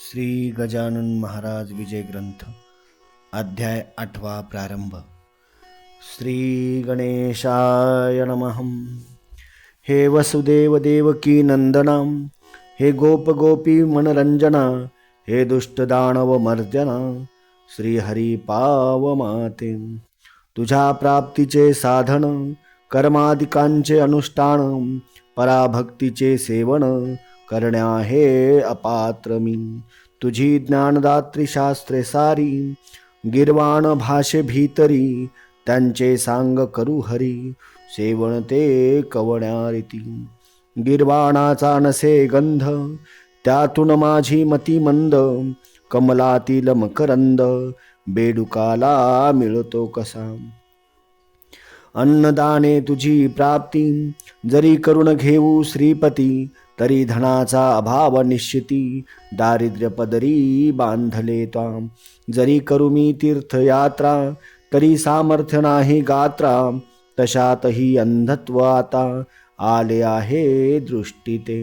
श्री गजानन महाराज विजय ग्रंथ अध्याय 8 प्रारंभ। श्री गणेशाय नमः। हे वसुदेव देवकी नंदना, हे गोप गोपी मनरंजना, हे दुष्ट दानव मर्जना, श्री हरी पाव माते। तुझ्या प्राप्तीचे साधन, कर्मादिकांचे अनुष्ठान, पराभक्तीचे सेवन करण्या हे अपात्र मी। तुझी ज्ञानदात्री शास्त्रे सारी, गिरवाण भाषे भीतरी, त्यांचे सांग करू हरी, सेवण ते कवण्या रीती। गिरवाणाचा नसे गंध, त्यातून माझी मती मंद, कमलातील मकरंद, बेडुकाला मिळतो कसा। अन्नदाने तुझी प्राप्ती, जरी करून घेऊ श्रीपती, तरी धनाचा अभाव निश्चिती, दारिद्र्य पदरी बांधले त्वाम। जरी करू मी तीर्थयात्रा, तरी सामर्थ्य नाही गात्रा, तशातही अंधत्व आता आले आहे दृष्टीते।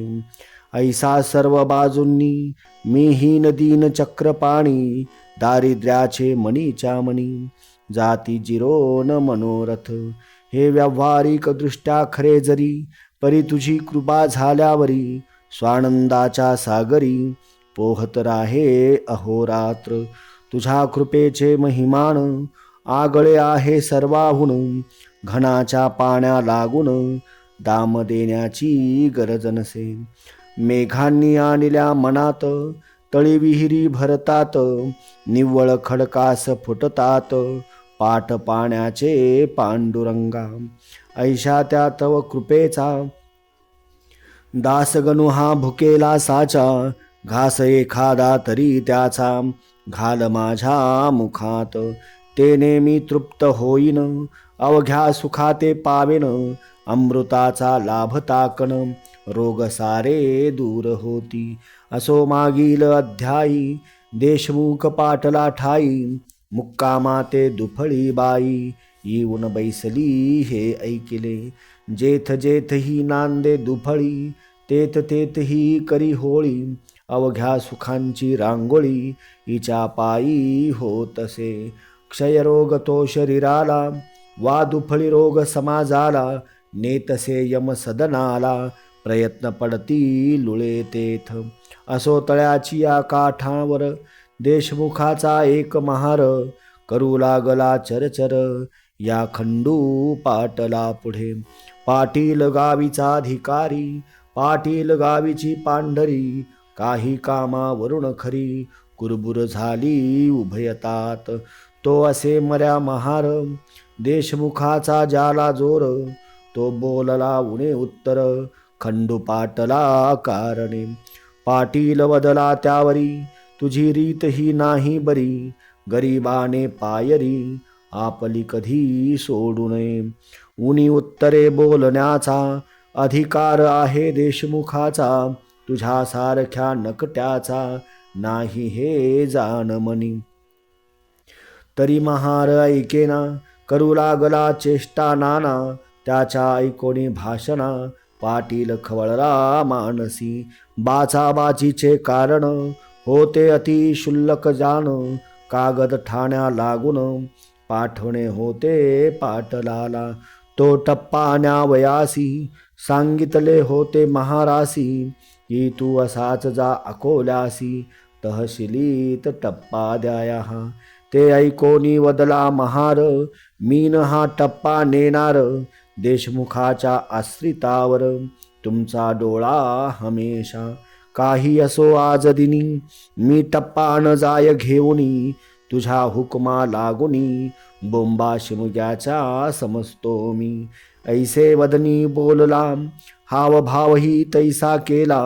ऐसा सर्व बाजूंनी मी हीन दीन चक्रपाणी, दारिद्र्याचे मणीच्या मणी, जाती जिरोन मनोरथ। हे व्यावहारिक दृष्ट्या खरे जरी, परी तुझी कृपा झाल्यावरी, स्वानंदाच्या सागरी पोहत राहे अहोरात्र। तुझ्या कृपेचे महिमान, आगळे आहे सर्वाहून, घनाच्या पाण्या लागून, दाम देण्याची गरज नसे। मेघांनी आणल्या मनात, तळी विहिरी भरतात, निव्वळ खडकास फुटतात, पाठ पाण्याचे पांडुरंगा। ऐशा त्या तव कृपेचा, दासगणू हा भुकेला साचा, घास एखादा तरी त्याचा, घाल माझ्या मुखात, ते नेहमी तृप्त होईन, अवघ्या सुखाते पावेन, अमृताचा लाभ ताकन, रोग सारे दूर होती। असो मागील अध्यायी, देशमुख पाटला ठाई, मुक्कामा ते दुफळी बाई, येऊन बैसली हे ऐकिले। जेथ जेथही नांदे दुफळी, तेथ तेथही करी होळी, अवघ्या सुखांची रांगोळी, हिच्या पायी होतसे। क्षयरोग तो शरीराला, वा दुफळी रोग समाजाला, नेतसे यम सदनाला, प्रयत्न पडती लुळे तेथ। असो तळ्याची या काठावर, देशमुखाचा एक महार, करू लागला चरचर, या खंडू पाटला पुढे। पाटील गावीचा अधिकारी, पाटील गावीची पांढरी, काही कामावरून खरी, कुरबुर झाली उभयतात। तो असे मर्या महार, देशमुखाचा ज्याला जोर, तो बोलला उणे उत्तर, खंडू पाटला कारणे। पाटील वदला त्यावरी, तुझी रीत ही नाही बरी, गरीबाने पायरी, आपली कधी सोडू नये। उनी उत्तरे बोलण्याचा, अधिकार आहे देशमुखाचा, तुझ्यासारख्या नकट्याचा नाही हे जाण मनी। तरी महार ऐकेना, करू लागला चेष्टा नाना, त्याच्या ऐकोनी भाषणा, पाटील खवळला मानसी। बाचाबाचीचे कारण, होते अति शुल्लक जाण, कागद ठाण्या लागून, पाठवणे होते पाटलाला। तो टप्पा न्यावयासी, सांगितले होते महारासी, की तू असाच जा अकोल्यासी, तहशिलीत टप्पा द्याया। ते ऐकोनी वदला महार, मीन हा टप्पा नेणार, देशमुखाच्या आश्रितावर, तुमचा डोळा हमेशा। काही असो आज दिनी, मी टप्पा न जाय घेऊनी, तुझ्या हुकमा लागुनी, बोंबा शिमग्याचा समजतो मी। ऐसे वदनी बोलला, हावभावही तैसा केला,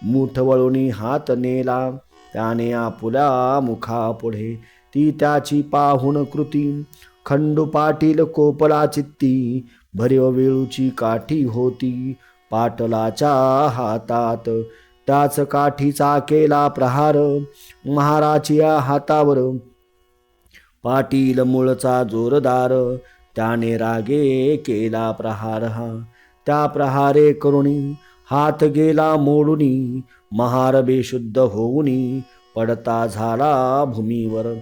मूठ वळुनी हात नेला, त्याने आपुल्या मुखापुढे। ती त्याची पाहून कृती, खंडू पाटील कोपला चित्ती, भरीव वेळूची काठी होती पाटलाच्या हातात। त्याच काठीचा केला प्रहार, महाराच्या हातावर, पाटील मूळचा जोरदार, त्याने रागे केला प्रहार हा। त्या प्रहारे करुणी हात गेला मोडुनी, महार बेशुद्ध होऊनी पडता झाला भूमीवर.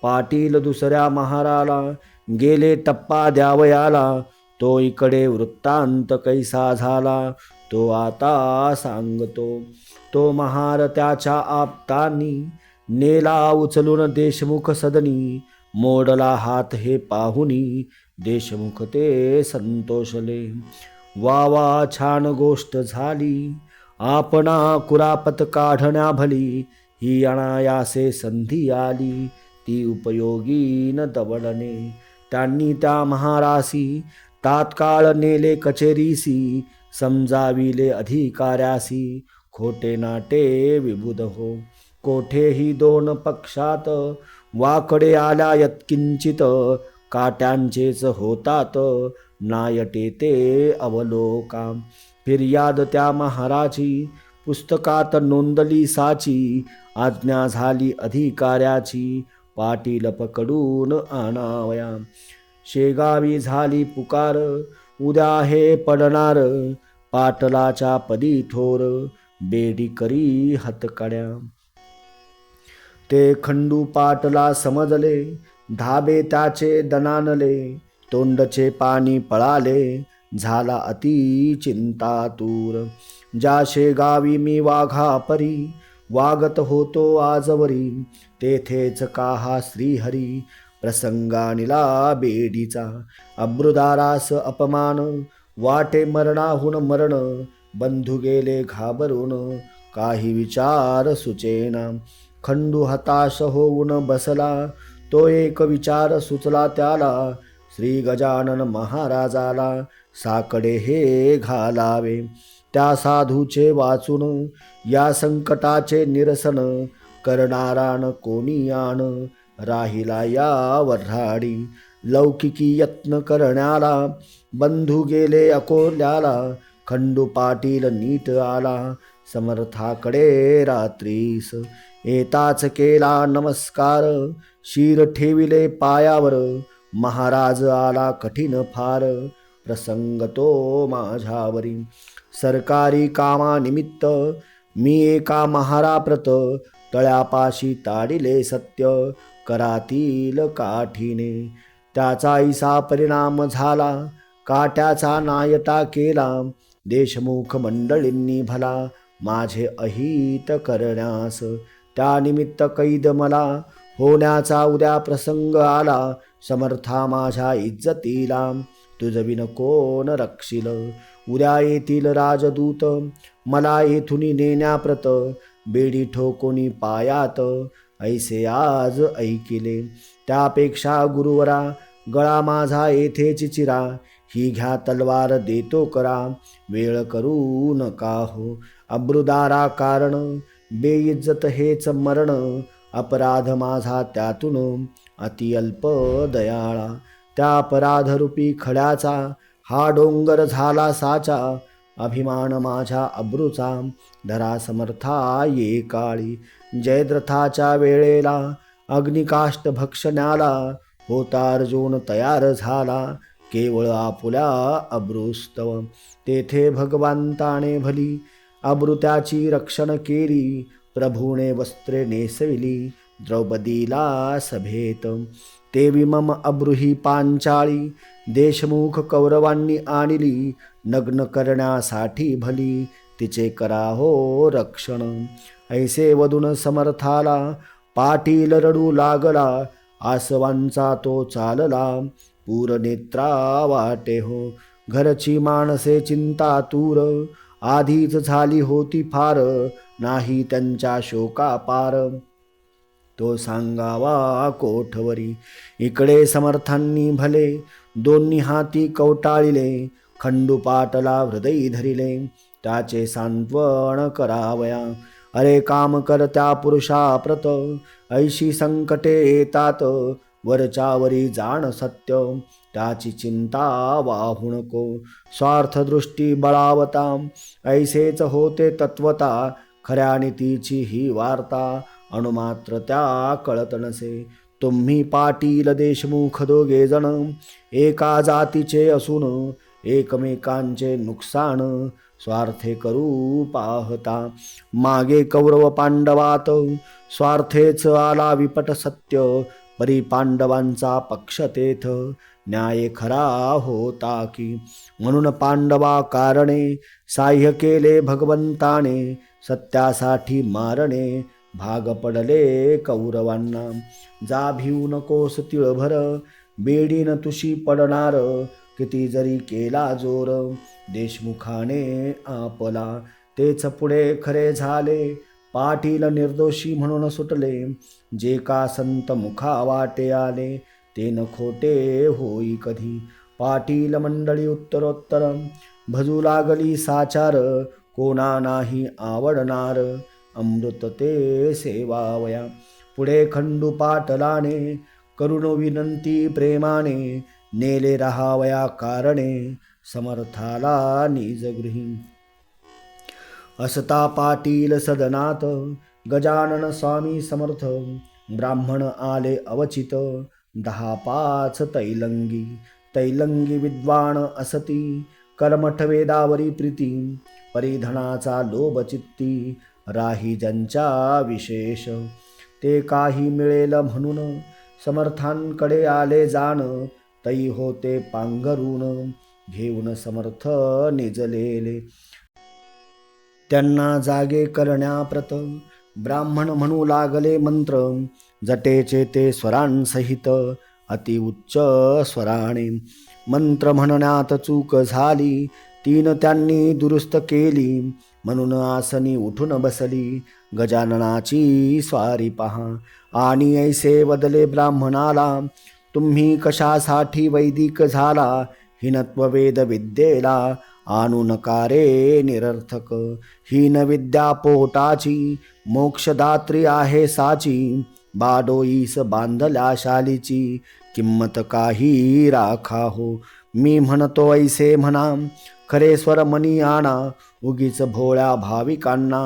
पाटील दुसऱ्या महाराला गेले टप्पा द्यावयाला. तो इकडे वृत्तांत कैसा झाला तो आता सांगतो. तो महार त्याच्या आप्तांनी नेला उचलून देशमुख सदनी. मोडला हात हे पाहुनी देशमुख ते संतोषले. वा वा छान गोष्ट झाली आपणा कुरापत काढण्या भली. ही अनायासे संधी आली ती उपयोगी न दवडणे. त्यांनी त्या महारासी तात्काळ नेले कचेरीसी. समजाविले अधिकाऱ्यासी खोटे नाटे विबुध हो. कोठेही दोन पक्षात वाकडे आल्या यत्किंचित. काट्यांचेच होतात नायटे ते अवलोका. फिर्याद त्या महाराची पुस्तकात नोंदली साची. आज्ञा झाली अधिकाऱ्याची पाटील पकडून आणावया. शेगावी झाली पुकार उद्या हे पडणार. पाटलाच्या पदी थोर बेडी करी हतकड्या. ते खंडू पाटला समजले धाबे त्याचे दणानले. तोंडचे पाणी पळाले झाला अति चिंतातूर. ज्या शेगावी मी वाघा परी वागत होतो आजवरी. तेथेच का हा श्रीहरी प्रसंगानिला बेडीचा. अब्रुदारास अपमान वाटे मरणाहून मरण. बंधू गेले घाबरून काही विचार सुचेना. खंडू हताश होऊन बसला तो एक विचार सुचला त्याला. श्री गजानन महाराजाला साकडे हे घालावे. त्या साधूचे वाचून या संकटाचे निरसन. करणारान कोणी आण राहिला या वऱ्हाडी. लौकिकी यत्न करण्याला बंधू गेले अकोल्याला. खंडू पाटील नीट आला समर्थाकडे रात्रीस. येताच केला नमस्कार शिर ठेविले पायावर. महाराज आला कठीण फार प्रसंग तो माझ्यावरी. सरकारी कामानिमित्त मी एका महाराप्रत. तळ्यापाशी ताडिले सत्य करातील काठीने. त्याचा ऐसा परिणाम झाला काट्याचा नायटा केला. देशमुख मंडळींनी भला माझे अहित करण्यास. त्यानिमित्त कैद मला होण्याचा उद्या प्रसंग आला. समर्था माझ्या इज्जतीला तुझविन कोण रक्षिल. उद्या येतील राजदूत मला येथुनी नेण्याप्रत. बेडी ठोकोनी पायात ऐसे आज ऐकिले. त्यापेक्षा गुरुवरा गळा माझा येथेच चिरा. ही घ्या तलवार देतो करा वेळ करू नका हो. अब्रुदारा कारण बेइज्जत हेच मरण. अपराध माझा त्यातून अतिअल्प दयाळा. त्या अपराधरूपी खड्याचा हा डोंगर झाला साचा. अभिमान माझ्या अब्रूचा धरा समर्था ये काळी. जयद्रथाच्या वेळेला अग्निकाष्ट भक्षण्याला होता अर्जुन तयार झाला. केवळ आपुल्या अब्रूस्तव तेथे भगवंताने भली अब्रुत्याची रक्षण केली. प्रभूने वस्त्रे नेसविली द्रौपदीला सभेत. ते विमम अब्रुही पांचाळी देशमुख कौरवांनी आणली. नग्न करण्यासाठी भली तिचे करा हो रक्षण. ऐसे वदून समर्थाला पाटील रडू लागला. आसवांचा तो चालला पूरनेत्रा वाटे हो. घरची माणसे चिंतातूर आधीच झाली होती फार. नाही त्यांच्या शोका पार तो सांगावा कोठवरी. इकडे समर्थांनी भले दोन्ही हाती कवटाळिले. खंडू पाटला हृदयी धरिले त्याचे सांत्वन करावया. अरे काम करत्या पुरुषाप्रत ऐशी संकटे येतात. वरच्यावरी जाण सत्य त्याची चिंता वाहू नको. स्वार्थदृष्टी बळावता ऐसेच होते तत्वता. खऱ्या नीतीची ही वार्ता अणुमात्र त्या कळत नसे. तुम्ही पाटील देशमुख दोघे जण एका जातीचे असून एकमेकांचे नुकसान स्वार्थे करू पाहता. मागे कौरव पांडवात स्वार्थेच आला विपट सत्य, परी पांडवांचा पक्ष तेथ न्याय खरा होता की. म्हणून पांडवा कारणे साह्य केले भगवंताने, सत्यासाठी मारणे भाग पडले कौरवांना. जा भिवू नकोस तिळभर, बेडीन तुशी पडणार, किती जरी केला जोर देशमुखाने आपला. तेच पुढे खरे झाले, पाटील निर्दोषी म्हणून सुटले, जे का संत मुखा वाटे आले ते न खोटे होई कधी. पाटील मंडळी उत्तरोत्तर भजू लागली साचार, कोणा नाही आवडणार अमृत ते सेवावया. पुढे खंडू पाटलाने करून विनंती प्रेमाने, नेले राहावया कारणे समर्थाला निजगृही. असता पाटील सदनात गजानन स्वामी समर्थ, ब्राह्मण आले अवचित 10-5 तैलंगी. तैलंगी विद्वान असती, कर्मठ वेदावरी प्रीती, परिधनाचा लोभ चित्ती राही ज्यांच्या विशेष. ते काही मिळेल म्हणून समर्थांकडे आले जाण, तै होते पांघरून घेऊन समर्थ निजलेले. त्यांना जागे करण्याप्रत ब्राह्मण म्हणू लागले मंत्र, जटेचे ते स्वरांसहित अति उच्च स्वराने. मंत्र म्हणण्यात चूक झाली, 3 त्यांनी दुरुस्त केली, म्हणून आसनी उठून बसली गजाननाची स्वारी पहा. आणि ऐसे वदले ब्राह्मणाला, तुम्ही कशासाठी वैदिक झाला, हिनत्व वेद विद्येला आणू नका रे निरर्थक. हीन विद्या पोटाची मोक्षदात्री आहे साची, बाडोईस बांधल्या शालीची किंमत काही राखा हो. मी म्हणतो ऐसे म्हणा, खरे स्वर मनी आणा, उगीच भोळ्या भाविकांना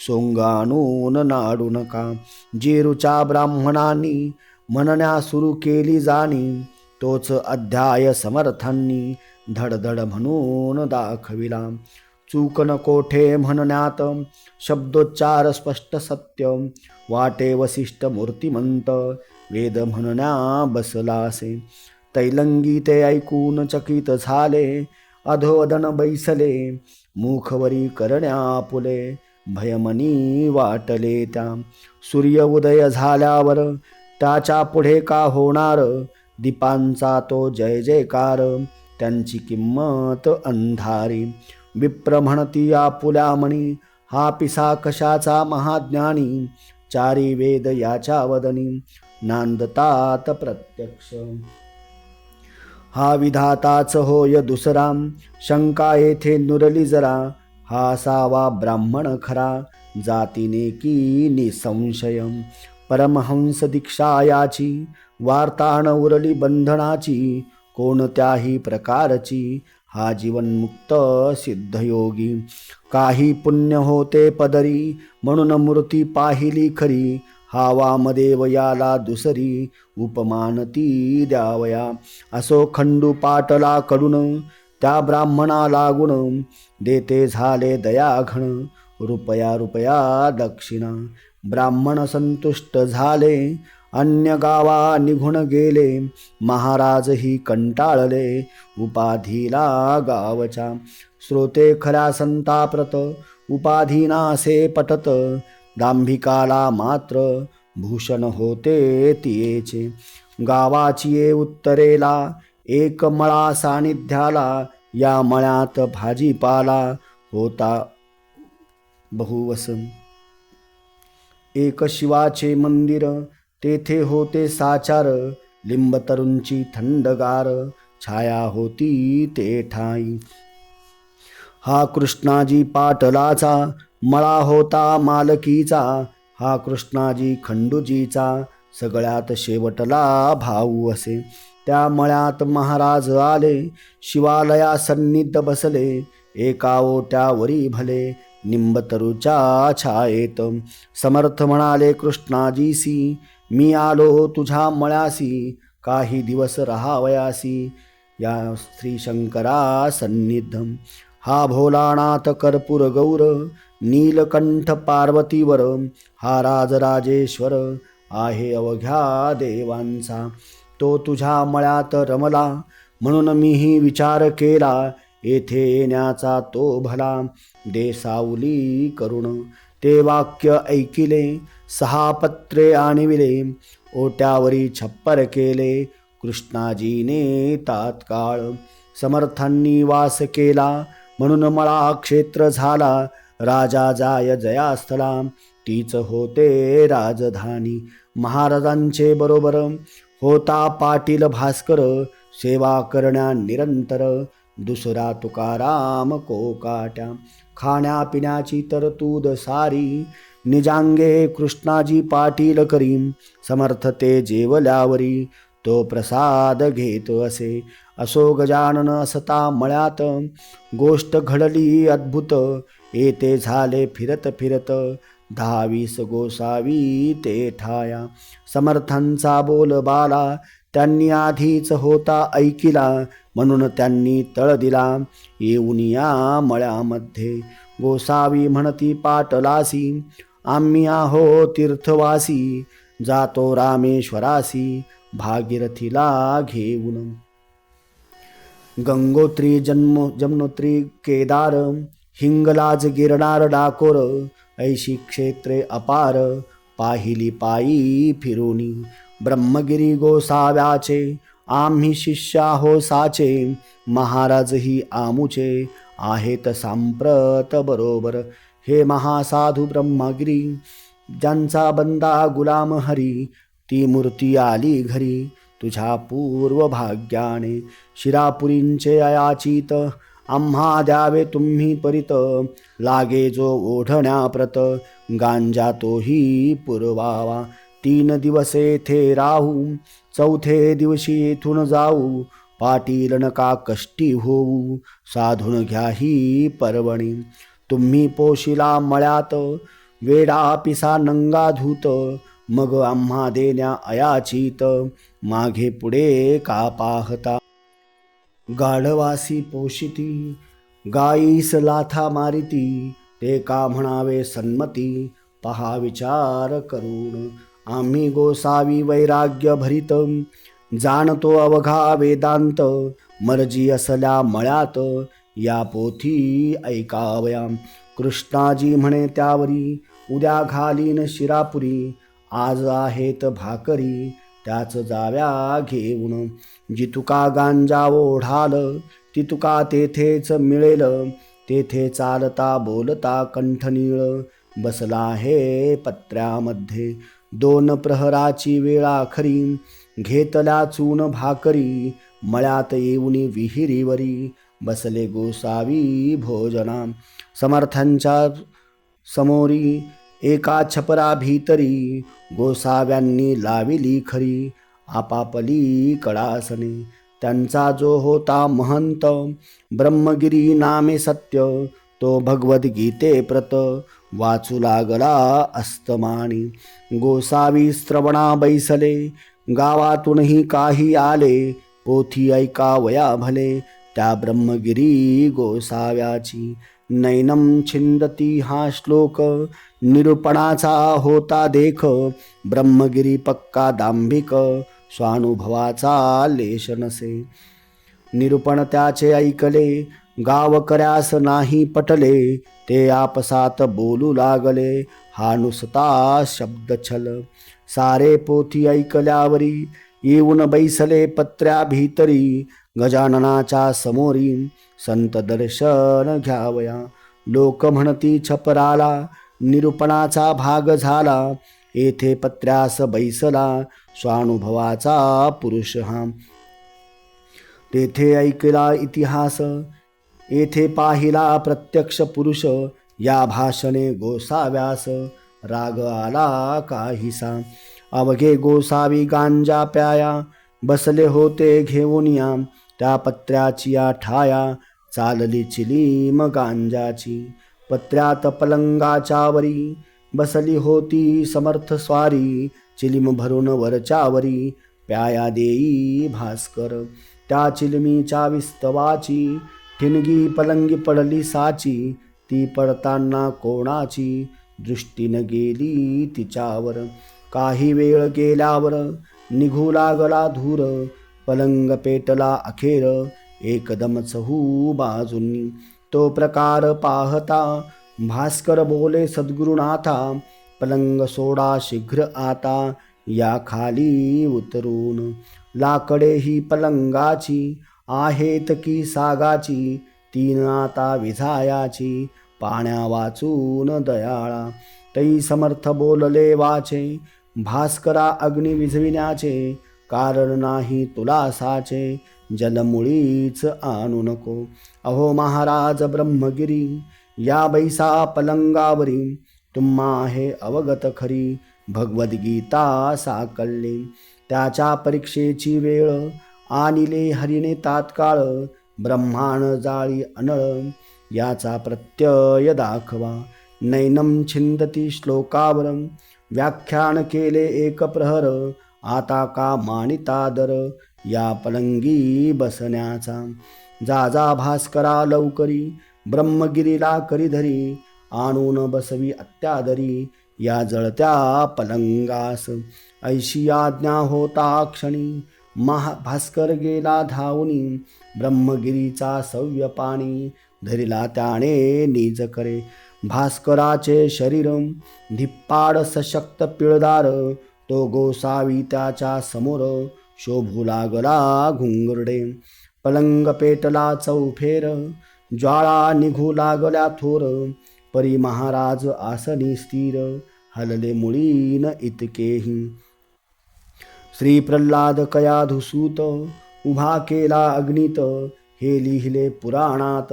सोंग आणून नाडू नका. जेरूच्या ब्राह्मणांनी म्हणण्या सुरू केली जाणी, तोच अध्याय समर्थांनी धडधड म्हणून दाखविला. चूक न कोठे म्हणण्यात शब्दोच्चार स्पष्ट सत्य, वाटे वसिष्ठ मूर्तिमंत वेद म्हणण्या बसलासे. तैलंगी ते ऐकून चकित झाले, अधोदन बैसले, मुखवरी करण्या आपुले, भयमनी वाटले त्या. सूर्य उदय झाल्यावर त्याच्या पुढे का होणार, दीपांचा तो जय जयकार, त्यांची किंमत अंधारी. विप्र म्हणती आपुल्या मणी, हा पिसा कशाचा महाज्ञानी, चारी वेद याच्या वदनी नांदतात प्रत्यक्ष. हा विधाताच होय दुसरा, शंका येथे नुरली जरा, हा असावा ब्राह्मण खरा, जातीने की निसंशय. परमहंस दीक्षा याची वार्ता न उरली बंधनाची, कोणत्याही प्रकारची हा जीवनमुक्त सिद्धयोगी. काही पुण्य होते पदरी, म्हणून मूर्ती पाहिली खरी, हा वामदेव याला दुसरी, उपमान ती द्यावया. असो खंडू पाटला कडून त्या ब्राह्मणा लागून, देते झाले दयाघन रुपया दक्षिणा. ब्राह्मण संतुष्ट झाले, अन्य गावा निघून गेले, महाराजही कंटाळले उपाधीला गावच्या. श्रोते खऱ्या संताप्रत उपाधीनासे पटत, दांभिकाला मात्र भूषण होते तियेचे. गावाची ये उत्तरेला एक मळा सानिध्याला, या मळ्यात भाजीपाला होता बहुवस. एक शिवाचे मंदिर तेथे होते साचार, लिंबतरूंची थंडगार छाया होती ते ठाई. हा कृष्णाजी पाटलाचा मळा होता मालकीचा, हा कृष्णाजी खंडूजीचा सगळ्यात शेवटला भाऊ असे. त्या मळ्यात महाराज आले, शिवालया सन्निध बसले, एका ओट्यावरी भले निंबतरूच्या छायेत. समर्थ म्हणाले कृष्णाजीसी, मी आलो तुझ्या मळ्यासी, काही दिवस राहावयासी. या श्रीशंकरा सन्निधम. हा भोलानाथ कर्पूर गौर नीलकंठ पार्वतीवर, हा राजराजेश्वर आहे अवघ्या देवांचा. तो तुझ्या मळ्यात रमला म्हणून मीही विचार केला, येथे येण्याचा तो भला दे सावली करुण. ते वाक्य ऐकिले 6 पत्रे आणविले, ओट्यावरी छप्पर केले कृष्णाजीने तात्काळ. समर्थांनी वास केला म्हणून मळा क्षेत्र झाला, राजा जाय जयास्थला तीच होते राजधानी. महाराजांचे बरोबर होता पाटील भास्कर, सेवा करण्या निरंतर दुसरा तुकाराम कोकाट्या. खाण्यापिण्याची तरतूद सारी निजांगे कृष्णाजी पाटील करी, समर्थ ते जेवल्यावरी तो प्रसाद घेत असे. असो गजानन असता मळ्यात गोष्ट घडली अद्भुत, येते झाले फिरत फिरत 10-20 गोसावी ते ठाया. समर्थांचा बोलबाला त्यांनी आधीच होता ऐकिला, म्हणून त्यांनी तळ दिला येऊन या मळ्यामध्ये. गोसावी म्हणती पाटलासी, आम्ही आहो तीर्थवासी, जातो रामेश्वरासी भागीरथीला घेऊन. गंगोत्री जमुनोत्री केदार हिंगलाज गिरनार डाकोर, ऐशी क्षेत्रे अपार पाहिली पायी फिरूनी. ब्रह्मगिरी गोसाव्याचे आम्ही शिष्या हो साचे, महाराजही आमुचे आहेत सांप्रत बरोबर. हे महासाधू ब्रह्मगिरी ज्यांचा बंदा गुलाम हरी, ती मूर्ती आली घरी तुझ्या पूर्व भाग्याने. शिरापुरींचे अयाचित आम्हा द्यावे तुम्ही त्वरित, लागे जो ओढण्याप्रत गांजा तोही पुरवावा. 3 दिवस येथे राहू, चौथे दिवशी येथून जाऊ, पाटील नका कष्टी होऊ, साधून घ्या ही पर्वणी. तुम्ही पोशिला मळ्यात वेडा पिसा नंगा धूत, मग आम्हा देण्या अयाचित मागे पुढे का पाहता. गाढवासी पोशिती गाईस लाथा मारिती, ते का म्हणावे सन्मती पहा विचार करून. आम्ही गोसावी वैराग्य भरित जाणतो अवघा वेदांत, मर्जी असल्या मळ्यात या पोथी ऐकावया. कृष्णाजी म्हणे त्यावरी उद्या घालीन शिरापुरी, आज आहेत भाकरी त्याच जाव्या घेऊन. जी तुका गांजा ओढाल ती तुका तेथेच मिळेल, तेथे चालता बोलता कंठनीळ बसला हे पत्र्यामध्ये. 2 प्रहराची वेळा खरी घेतल्या चून भाकरी, मळ्यात येऊनी विहिरीवरी बसले गोसावी भोजना. समर्थांच्या समोरी एका छपरा भीतरी, गोसाव्यांनी लाविली खरी आपापली कडासने. त्यांचा जो होता महंत ब्रह्मगिरी नामे सत्य, तो भगवद्गीते प्रत वाचू लागला अस्तमानी. गोसावी श्रवणा बैसले गावातूनही काही आले, पोथी ऐकावया भले त्या ब्रह्मगिरी गोसाव्याची. नैनम छिंदती हा श्लोक निरूपणाचा होता देख, ब्रह्मगिरी पक्का दांभिक स्वानुभवाचा लेश नसे. निरूपण त्याचे ऐकले गावकऱ्यास नाही पटले, ते आपसात बोलू लागले हा नुसता शब्द छल. सारे पोथी ऐकल्यावरी येऊन बैसले पत्र्या भीतरी, गजाननाच्या समोरी संत दर्शन घ्यावया. लोक म्हणती छपराला निरूपणाचा भाग झाला, येथे पत्र्यास बैसला स्वानुभवाचा पुरुष हा. तेथे ऐकला इतिहास येथे पाहिला प्रत्यक्ष पुरुष, या भाषणे गोसाव्यास राग आला काहीसा. अवघे गोसावी गांजा प्याया बसले होते घेऊन या, त्या पत्र्याची या ठाया चालली चिलीम गांजाची. पत्र्यात पलंगाच्या वरी बसली होती समर्थ स्वारी, चिलीम भरून वरच्यावरी प्याया देई भास्कर. त्या चिलमीच्या विस्तवाची, ठिणगी पलंगी पडली साची, ती पडताना कोणाची दृष्टी न गेली तिच्यावर. काही वेळ गेल्यावर निघू लागला धूर, पलंग पेटला अखेर एकदम चहू बाजूंनी. तो प्रकार पाहता भास्कर बोले सद्गुरुनाथा, पलंग सोडा शीघ्र आता या खाली उतरून. लाकडे ही पलंगाची आहेत की सागाची, तीन आता विझायाची पाण्या वाचून दयाळा. तै समर्थ बोलले वाचे, भास्करा अग्नी विझविण्याचे कारण नाही तुला साचे, जलमुळीच आणू नको. अहो महाराज ब्रह्मगिरी, या बैसा पलंगावरी, तुम्हा हे अवगत खरी भगवद्गीता साकळली. त्याच्या परीक्षेची वेळ आणिले हरीने तात्काळ, ब्रह्मांड जाळी अनळ याचा प्रत्यय दाखवा. नैनम छिंदती श्लोकावर व्याख्यान केले एक प्रहर, आता का मानिता दर या पलंगी बसण्याचा. जा जा भास्करा लवकरी, ब्रह्मगिरीला करी धरी, आणून बसवी अत्यादरी या जळत्या पलंगास. ऐशी आज्ञा होता क्षणी, भास्कर गेला धावूनी, ब्रह्मगिरीचा सव्य पाणी धरिला त्याने निज करे. भास्कराचे शरीर धिप्पाड सशक्त पिळदार, तो गोसावी त्याच्या समोर शोभू लागला घुंगुरडे. पलंग पेटला चौफेर, ज्वाळा निघू लागल्या थोर, परी महाराज आसनी स्थिर, हलले मुळीन इतकेही. श्री प्रल्हाद कयाधुसूत उभा केला अग्नीत, हे लिहिले पुराणात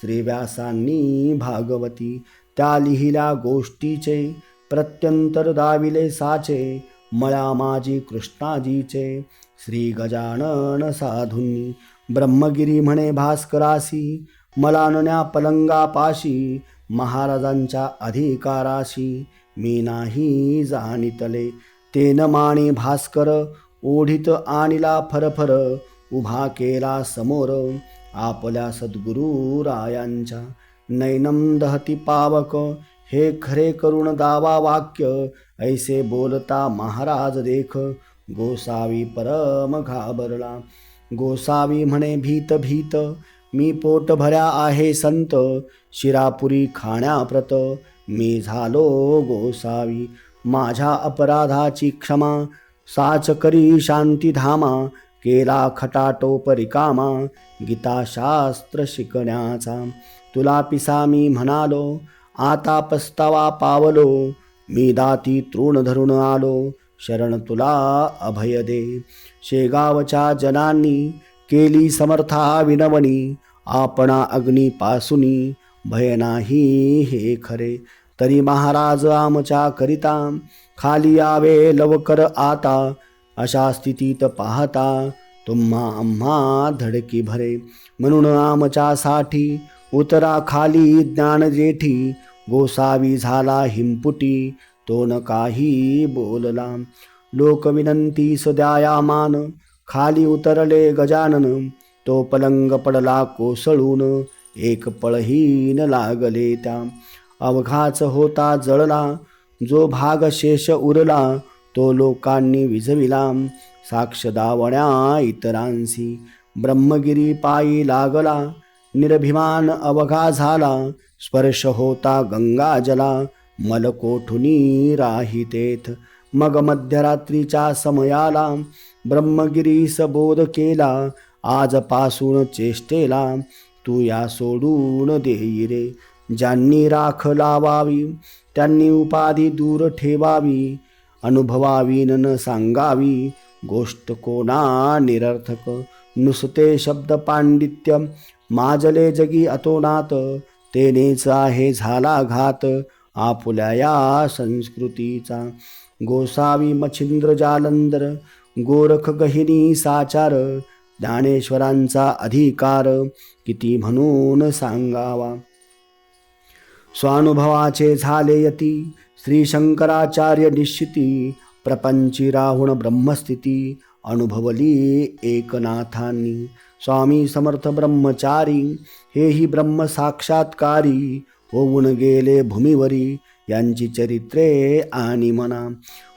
श्री व्यासांनी भागवती. त्या लिहिल्या गोष्टीचे प्रत्यंतर दाविले साचे, मळा माझी कृष्णाजीचे श्री गजानन साधूंनी. ब्रह्मगिरी म्हणे भास्करासी, मला नन्या पलंगापाशी, महाराजांच्या अधिकाराशी मी नाही जाणितले. तेन माणी भास्कर ओढीत आणिला फरफर, उभा केला समोर आपल्या सद्गुरु रायांच्या. नैनम दहती पावक, हे खरे करून दावा वाक्य, ऐसे बोलता महाराज देख, गोसावी परम घाबरला. गोसावी म्हणे भीत भीत, मी पोट भऱ्या आहे संत, शिरापुरी खाण्याप्रत मी झालो गोसावी. माझ्या अपराधाची क्षमा साच करी शांतीधामा, केला खटाटोप रिकामा गीताशास्त्र शिकण्याचा. तुला पिसा मी म्हणालो, आता पस्तावा पावलो, मी दाती तृण धरून आलो, शरण तुला अभय दे. शेगावच्या जनांनी केली समर्था विनवणी, आपणा अग्नीपासूनी भय नाही हे खरे. तरी महाराज आमच्या करिता खाली यावे लवकर आता, अशा स्थितीत पाहता तुम्हा आम्हा धडकी भरे. म्हणून आमच्यासाठी उतरा खाली ज्ञान जेठी, गोसावी झाला हिमपुटी तो न काही बोलला. लोकविनंतीस द्याया मान, खाली उतरले गजानन, तो पलंग पडला कोसळून एक पळहीन लागले त्या. अवघाच होता जळला, जो भाग शेष उरला तो लोकांनी विझविला, साक्ष दावण्या इतरांसी. ब्रह्मगिरी पायी लागला, निर्भिमान अवघा झाला, स्पर्श होता गंगा जला, मलकोठुनी राहितेथ. मग मध्यरात्रीच्या समयाला ब्रह्मगिरीस बोध केला, आजपासून चेष्टेला तू या सोडून देई रे. ज्यांनी राख लावावी त्यांनी उपाधी दूर ठेवावी, अनुभवावी न सांगावी गोष्ट कोणा निरर्थक. नुसते शब्द पांडित्य माजले जगी अतोनात, तेनेच आहे झाला घात आपुल्या या संस्कृतीचा. गोसावी मच्छिंद्र जालंधर, गोरख गहिनी साचार, ज्ञानेश्वरांचा अधिकार किती म्हणून सांगावा. स्वानुभवाचे झाले यती श्री शंकराचार्य निश्चिती, प्रपंची राहून ब्रह्मस्थिती अनुभवली एकनाथांनी. स्वामी समर्थ ब्रह्मचारी हेही ब्रह्म साक्षात्कारी होऊन गेले भूमीवरी यांची चरित्रे आणि मना.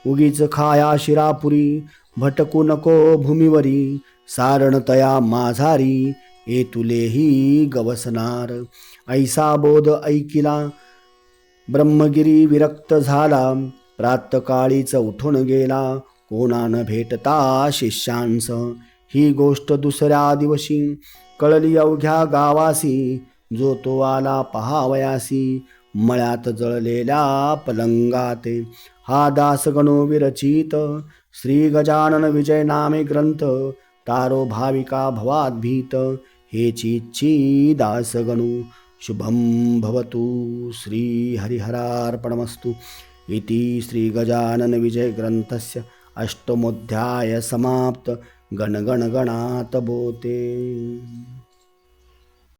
उगीच खाया शिरापुरी भटकू नको भूमीवरी सारण तया माझारी तुलेही गवसनार. ऐसा बोध ऐकिला ब्रह्मगिरी विरक्त झाला प्रातकाळीच उठून गेला कोणान भेटता शिष्यांस. ही गोष्ट दुसऱ्या दिवशी कळली अवघ्या गावासी जो तो आला पहावयासी मळ्यात जळलेल्या पलंगाते. हा दासगणो विरचित श्री गजानन विजय नामे ग्रंथ तारो भाविका भवात भीत हेची इच्छी दासगणू. शुभम भवतु. श्री हरिहरार्पणमस्तु. इति श्री गजानन विजय ग्रंथस्य अष्टमोऽध्याय समाप्त. गण गण गणात बोते.